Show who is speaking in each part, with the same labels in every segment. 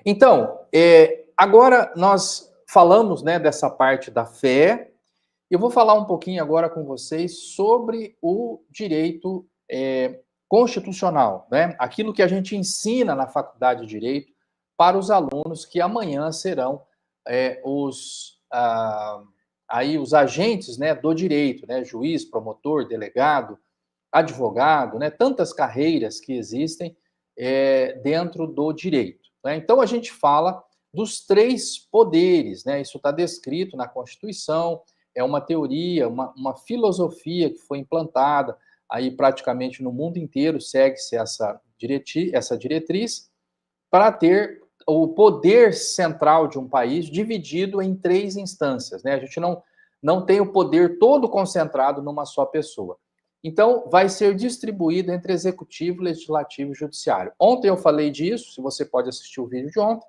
Speaker 1: Então, agora nós falamos, né, dessa parte da fé. Eu vou falar um pouquinho agora com vocês sobre o direito constitucional, né? Aquilo que a gente ensina na faculdade de Direito para os alunos que amanhã serão os agentes, né, do direito, né? Juiz, promotor, delegado, advogado, né? Tantas carreiras que existem dentro do direito, né? Então a gente fala dos três poderes, né? Isso está descrito na Constituição, é uma teoria, uma filosofia que foi implantada aí praticamente no mundo inteiro, segue-se essa diretriz para ter o poder central de um país dividido em três instâncias, né? A gente não tem o poder todo concentrado numa só pessoa. Então, vai ser distribuído entre executivo, legislativo e judiciário. Ontem eu falei disso, se você pode assistir o vídeo de ontem.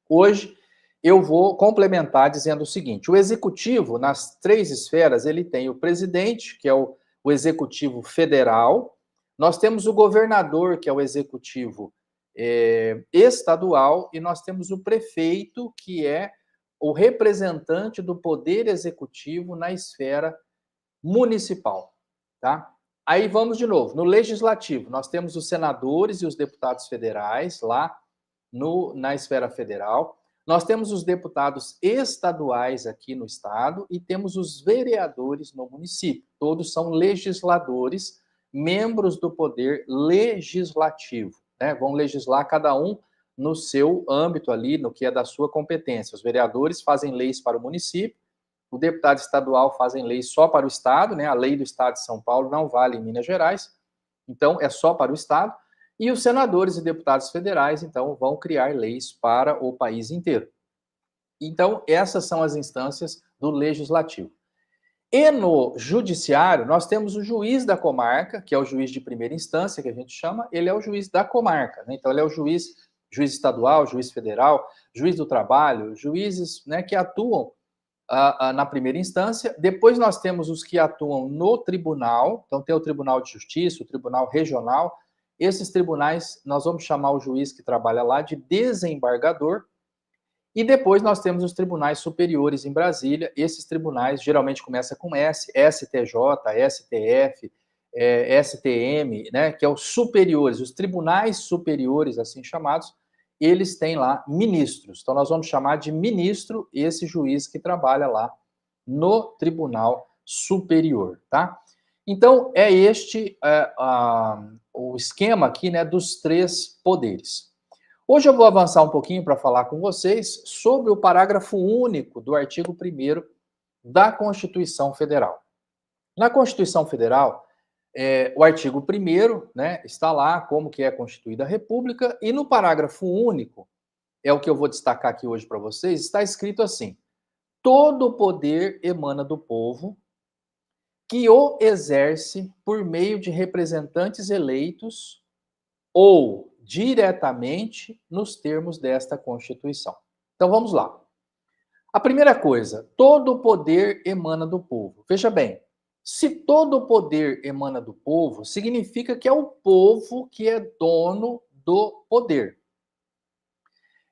Speaker 1: Hoje eu vou complementar dizendo o seguinte: o executivo, nas três esferas, ele tem o presidente, que é o executivo federal, nós temos o governador, que é o executivo estadual, e nós temos o prefeito, que é o representante do poder executivo na esfera municipal, tá? Aí vamos de novo, no legislativo, nós temos os senadores e os deputados federais lá na esfera federal. Nós temos os deputados estaduais aqui no estado e temos os vereadores no município. Todos são legisladores, membros do poder legislativo, né? Vão legislar cada um no seu âmbito ali, no que é da sua competência. Os vereadores fazem leis para o município, o deputado estadual fazem leis só para o estado, né? A lei do estado de São Paulo não vale em Minas Gerais, então é só para o estado. E os senadores e deputados federais, então, vão criar leis para o país inteiro. Então, essas são as instâncias do legislativo. E no judiciário, nós temos o juiz da comarca, que é o juiz de primeira instância, que a gente chama, ele é o juiz da comarca, né? Então, ele é o juiz estadual, juiz federal, juiz do trabalho, juízes, né, que atuam na primeira instância. Depois nós temos os que atuam no tribunal, então tem o Tribunal de Justiça, o Tribunal Regional. Esses tribunais, nós vamos chamar o juiz que trabalha lá de desembargador. E depois nós temos os tribunais superiores em Brasília. Esses tribunais geralmente começam com S, STJ, STF, STM, né, que é os superiores, os tribunais superiores, assim chamados. Eles têm lá ministros. Então nós vamos chamar de ministro esse juiz que trabalha lá no Tribunal Superior, tá? Então é este o esquema aqui, né, dos três poderes. Hoje eu vou avançar um pouquinho para falar com vocês sobre o parágrafo único do artigo 1º da Constituição Federal. Na Constituição Federal, o artigo 1º, né, está lá como que é constituída a República, e no parágrafo único, é o que eu vou destacar aqui hoje para vocês, está escrito assim: todo poder emana do povo, que o exerce por meio de representantes eleitos ou diretamente nos termos desta Constituição. Então vamos lá. A primeira coisa, todo o poder emana do povo. Veja bem, se todo o poder emana do povo, significa que é o povo que é dono do poder.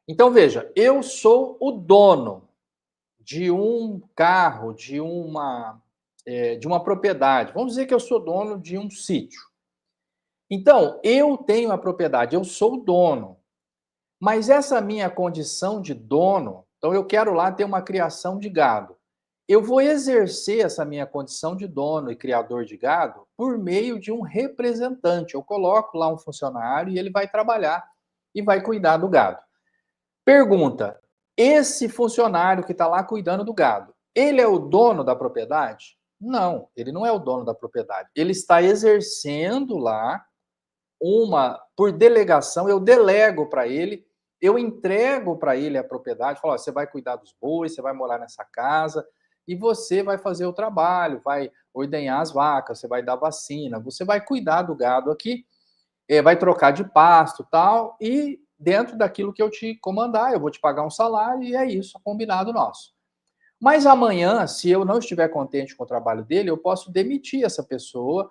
Speaker 1: Então veja, eu sou o dono de um carro, de uma propriedade. Vamos dizer que eu sou dono de um sítio. Então, eu tenho a propriedade, eu sou o dono. Mas essa minha condição de dono, então eu quero lá ter uma criação de gado. Eu vou exercer essa minha condição de dono e criador de gado por meio de um representante. Eu coloco lá um funcionário e ele vai trabalhar e vai cuidar do gado. Pergunta: esse funcionário que está lá cuidando do gado, ele é o dono da propriedade? Não, ele não é o dono da propriedade. Ele está exercendo lá por delegação, eu delego para ele, eu entrego para ele a propriedade, falo: você vai cuidar dos bois, você vai morar nessa casa e você vai fazer o trabalho, vai ordenhar as vacas, você vai dar vacina, você vai cuidar do gado aqui, vai trocar de pasto, tal, e dentro daquilo que eu te comandar, eu vou te pagar um salário e é isso, combinado nosso. Mas amanhã, se eu não estiver contente com o trabalho dele, eu posso demitir essa pessoa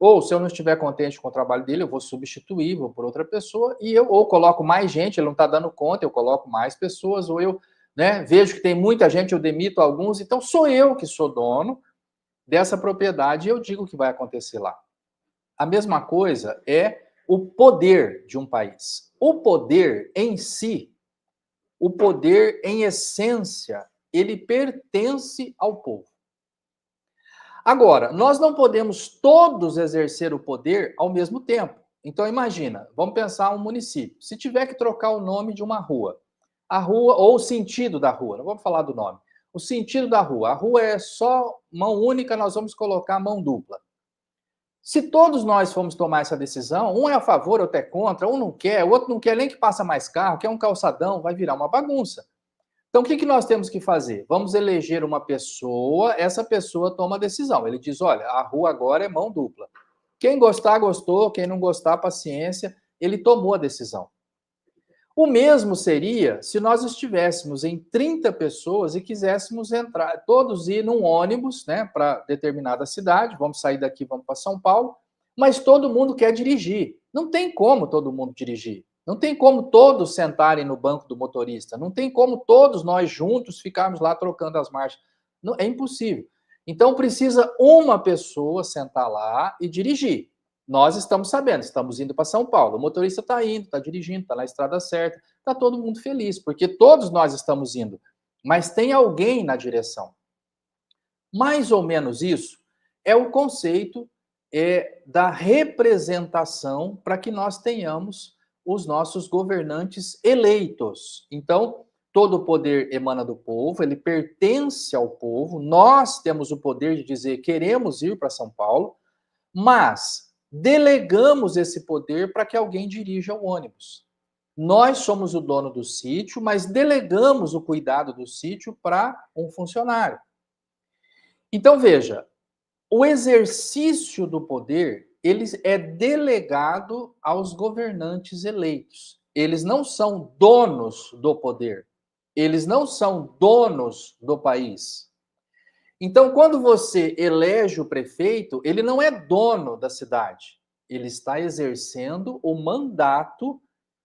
Speaker 1: Ou, se eu não estiver contente com o trabalho dele, eu vou substituir, vou por outra pessoa, e eu ou coloco mais gente, ele não está dando conta, eu coloco mais pessoas, ou eu, né, vejo que tem muita gente, eu demito alguns, então sou eu que sou dono dessa propriedade e eu digo o que vai acontecer lá. A mesma coisa é o poder de um país. O poder em si, o poder em essência, ele pertence ao povo. Agora, nós não podemos todos exercer o poder ao mesmo tempo. Então, imagina, vamos pensar um município. Se tiver que trocar o nome de uma rua, a rua, ou o sentido da rua, não vamos falar do nome. O sentido da rua, a rua é só mão única, nós vamos colocar mão dupla. Se todos nós formos tomar essa decisão, um é a favor, outro é contra, um não quer, o outro não quer nem que passe mais carro, quer um calçadão, vai virar uma bagunça. Então, o que nós temos que fazer? Vamos eleger uma pessoa, essa pessoa toma a decisão. Ele diz, olha, a rua agora é mão dupla. Quem gostar, gostou, quem não gostar, paciência. Ele tomou a decisão. O mesmo seria se nós estivéssemos em 30 pessoas e quiséssemos entrar, todos ir num ônibus, né, para determinada cidade, vamos sair daqui, vamos para São Paulo, mas todo mundo quer dirigir. Não tem como todo mundo dirigir. Não tem como todos sentarem no banco do motorista. Não tem como todos nós juntos ficarmos lá trocando as marchas. Não, é impossível. Então precisa uma pessoa sentar lá e dirigir. Nós estamos sabendo, estamos indo para São Paulo. O motorista está indo, está dirigindo, está na estrada certa, está todo mundo feliz, porque todos nós estamos indo. Mas tem alguém na direção. Mais ou menos isso é o conceito da representação para que nós tenhamos os nossos governantes eleitos. Então, todo o poder emana do povo, ele pertence ao povo, nós temos o poder de dizer queremos ir para São Paulo, mas delegamos esse poder para que alguém dirija o ônibus. Nós somos o dono do sítio, mas delegamos o cuidado do sítio para um funcionário. Então, veja, o exercício do poder, ele é delegado aos governantes eleitos. Eles não são donos do poder. Eles não são donos do país. Então, quando você elege o prefeito, ele não é dono da cidade. Ele está exercendo o mandato,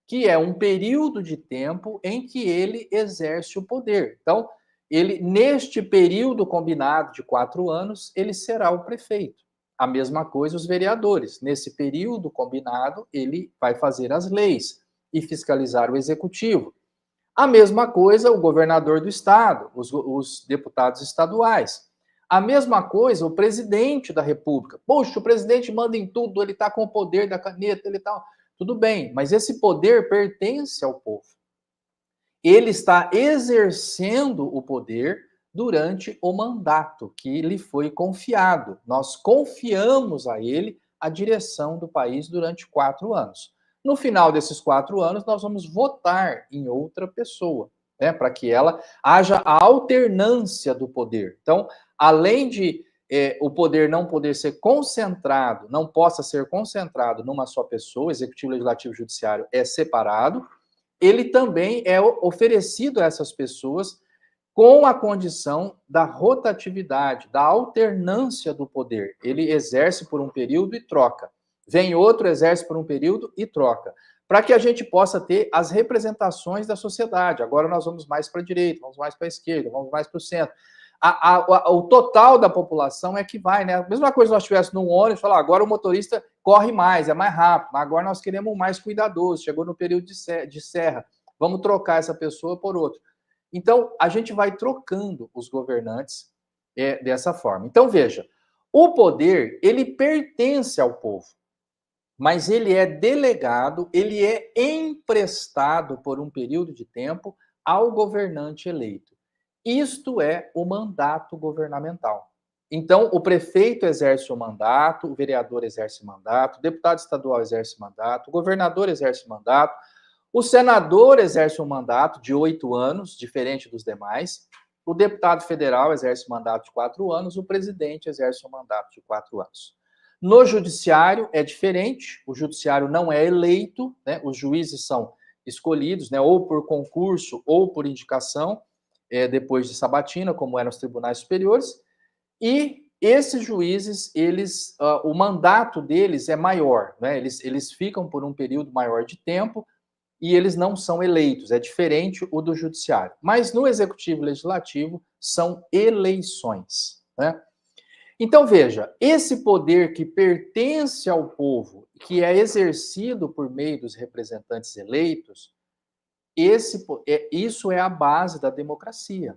Speaker 1: que é um período de tempo em que ele exerce o poder. Então, ele, neste período combinado de 4 anos, ele será o prefeito. A mesma coisa os vereadores. Nesse período combinado, ele vai fazer as leis e fiscalizar o executivo. A mesma coisa o governador do estado, os deputados estaduais. A mesma coisa o presidente da república. Poxa, o presidente manda em tudo, ele está com o poder da caneta, ele tá... Tudo bem, mas esse poder pertence ao povo. Ele está exercendo o poder durante o mandato que lhe foi confiado. Nós confiamos a ele a direção do país durante 4 anos. No final desses 4 anos, nós vamos votar em outra pessoa, né, para que ela haja a alternância do poder. Então, além de o poder não poder ser concentrado, não possa ser concentrado numa só pessoa, executivo, legislativo e judiciário é separado, ele também é oferecido a essas pessoas com a condição da rotatividade, da alternância do poder. Ele exerce por um período e troca. Vem outro, exerce por um período e troca. Para que a gente possa ter as representações da sociedade. Agora nós vamos mais para a direita, vamos mais para a esquerda, vamos mais para o centro. O total da população é que vai, né? A mesma coisa se nós estivéssemos num ônibus, falar, agora o motorista corre mais, é mais rápido, agora nós queremos mais cuidadoso, chegou no período de serra, vamos trocar essa pessoa por outro. Então, a gente vai trocando os governantes dessa forma. Então, veja, o poder, ele pertence ao povo, mas ele é delegado, ele é emprestado por um período de tempo ao governante eleito. Isto é o mandato governamental. Então, o prefeito exerce o mandato, o vereador exerce mandato, o deputado estadual exerce mandato, o governador exerce mandato, o senador exerce um mandato de 8 anos, diferente dos demais. O deputado federal exerce um mandato de 4 anos, o presidente exerce um mandato de 4 anos. No judiciário é diferente, o judiciário não é eleito, né? Os juízes são escolhidos, né? Ou por concurso ou por indicação, depois de sabatina, como eram os tribunais superiores, e esses juízes, o mandato deles é maior, né? Eles ficam por um período maior de tempo e eles não são eleitos, é diferente o do judiciário. Mas no executivo e legislativo são eleições, né? Então veja, esse poder que pertence ao povo, que é exercido por meio dos representantes eleitos, isso é a base da democracia.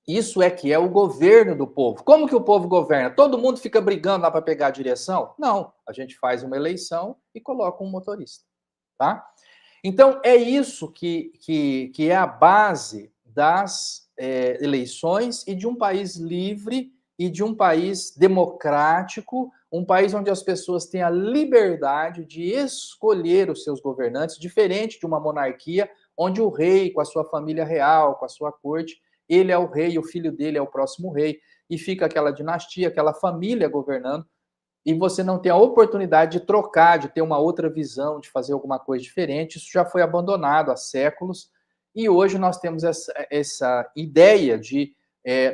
Speaker 1: Isso é que é o governo do povo. Como que o povo governa? Todo mundo fica brigando lá para pegar a direção? Não, a gente faz uma eleição e coloca um motorista, tá? Então, é isso que é a base das eleições e de um país livre e de um país democrático, um país onde as pessoas têm a liberdade de escolher os seus governantes, diferente de uma monarquia, onde o rei, com a sua família real, com a sua corte, ele é o rei, o filho dele é o próximo rei, e fica aquela dinastia, aquela família governando, e você não tem a oportunidade de trocar, de ter uma outra visão, de fazer alguma coisa diferente. Isso já foi abandonado há séculos, e hoje nós temos essa ideia de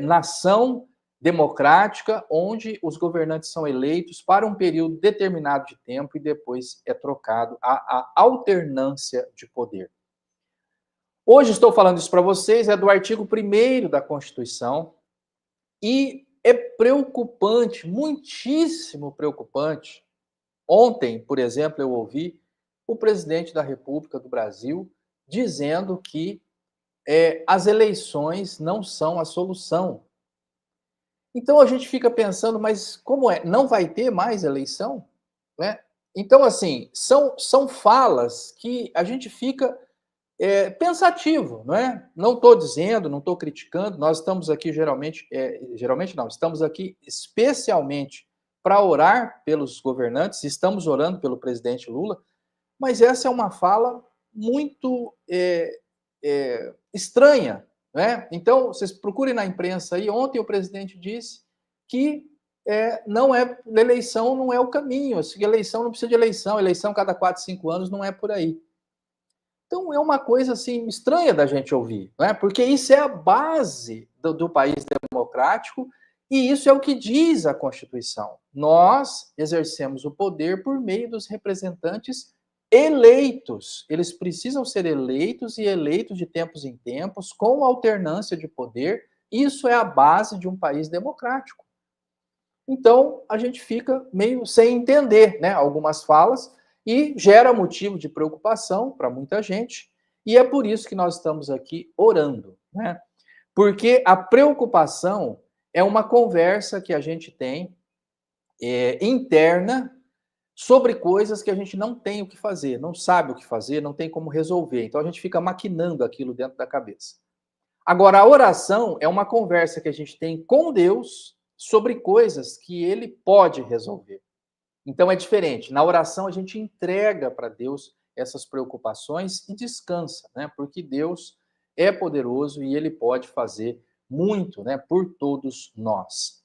Speaker 1: nação democrática, onde os governantes são eleitos para um período determinado de tempo e depois é trocado a alternância de poder. Hoje estou falando isso para vocês, é do artigo 1º da Constituição, e é preocupante, muitíssimo preocupante. Ontem, por exemplo, eu ouvi o presidente da República do Brasil dizendo que as eleições não são a solução. Então a gente fica pensando, mas como é? Não vai ter mais eleição? Né? Então, assim, são falas que a gente fica pensativo, não é? Não estou dizendo, não estou criticando, nós estamos aqui geralmente não, estamos aqui especialmente para orar pelos governantes, estamos orando pelo presidente Lula, mas essa é uma fala muito estranha, né? Então, vocês procurem na imprensa aí, ontem o presidente disse que eleição não é o caminho, eleição não precisa de eleição cada 4, 5 anos não é por aí. Então é uma coisa assim estranha da gente ouvir, né? Porque isso é a base do país democrático e isso é o que diz a Constituição. Nós exercemos o poder por meio dos representantes eleitos. Eles precisam ser eleitos e eleitos de tempos em tempos, com alternância de poder. Isso é a base de um país democrático. Então a gente fica meio sem entender, né, algumas falas e gera motivo de preocupação para muita gente, e é por isso que nós estamos aqui orando, né? Porque a preocupação é uma conversa que a gente tem interna sobre coisas que a gente não tem o que fazer, não sabe o que fazer, não tem como resolver. Então a gente fica maquinando aquilo dentro da cabeça. Agora, a oração é uma conversa que a gente tem com Deus sobre coisas que ele pode resolver. Então é diferente. Na oração a gente entrega para Deus essas preocupações e descansa, né? Porque Deus é poderoso e ele pode fazer muito, né, por todos nós.